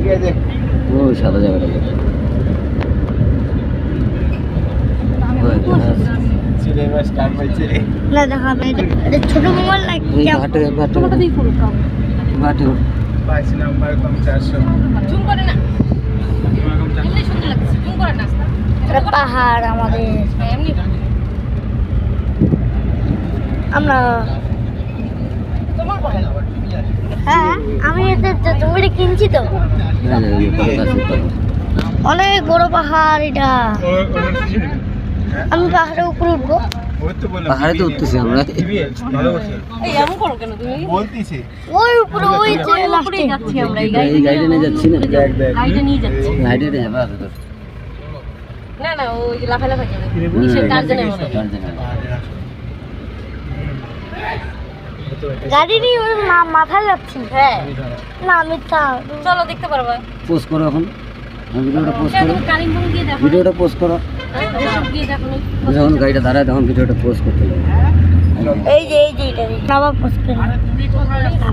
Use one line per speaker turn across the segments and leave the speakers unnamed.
ও সাদা জায়গাটা
না দেখাবে এটা ছোট মোবাইল না
ঘাটে
দিয়ে ফুল কাম
ঘাটে
22 নাম্বার কম 400
জুম করে না এমনি সুন্দর লাগছে জুম করে না এটা পাহাড় আমাদের এমনি আমরা হ্যাঁ আমি এটা জমিটা কিনছি তো অনেক বড় পাহাড় এটা আমি পাহাড়ের উপরে উঠবো
পাহাড়ে তো উঠতেছি আমরা
এই এমন করো কেন তুমি
বলতিছে
ওই উপরে ওই যে লাস্টে যাচ্ছি আমরা
এই গাড়িটা নিয়ে যাচ্ছি না
গাড়িটা নিয়ে যাচ্ছি
গাড়িটা নিয়ে যাবা তো
না না ওই যে লাফালাফা যাবে নিচে টার্জেনের মতো গাড়ি নিয়ে ওর মাথা যাচ্ছে হ্যাঁ না মিথ্যা চলো দেখতে পারবা
পোস্ট করো এখন ভিডিওটা পোস্ট করো
কালিম্পং গিয়ে দেখো
ভিডিওটা পোস্ট করো
গিয়ে দেখো
যখন গাড়িটা দাঁড়ায় তখন ভিডিওটা পোস্ট করতে হবে
এই যে এটা বাবা পোস্ট করে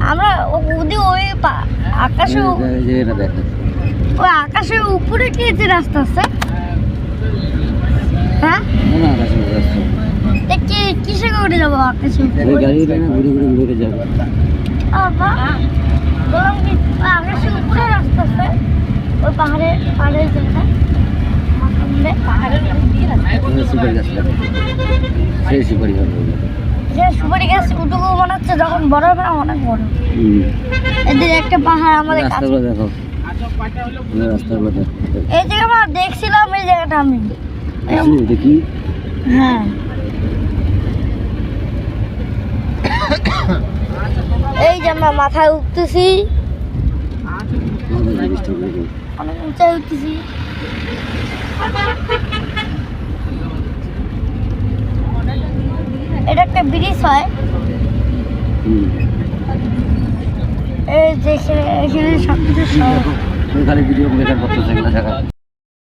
আমরা ওই আকাশে
এই যে এটা দেখো
ওই আকাশের উপরে কি যে রাস্তা আছে হ্যাঁ
না আকাশে রাস্তা
দেখি কিসে করে যাবো আকাশে
এই গাড়িটা না ঘুরে ঘুরে ঘুরে যাবে
বাবা বললাম কি আকাশের উপরে রাস্তা আছে ওই পাহাড়ের জায়গায় পাহাড়ের দিয়ে রাস্তা
সুপারি গাছ লাগে সেই সুপারি গাছ
যে সুপারি গাছ উঠুকু মনে হচ্ছে যখন বড় হবে অনেক বড় এদের একটা পাহাড় আমাদের কাছে
রাস্তাগুলো দেখো রাস্তাগুলো দেখো
এই জায়গা আমরা দেখছিলাম এই জায়গাটা আমি
দেখি
হ্যাঁ এই যে আমরা মাথায় উঠতেছি অনেক উঁচাই উঠতেছি এটা একটা ব্রিজ হয় এই যে এখানে সবকিছু
খালি ভিডিও মেকার করতে থাকলে দেখা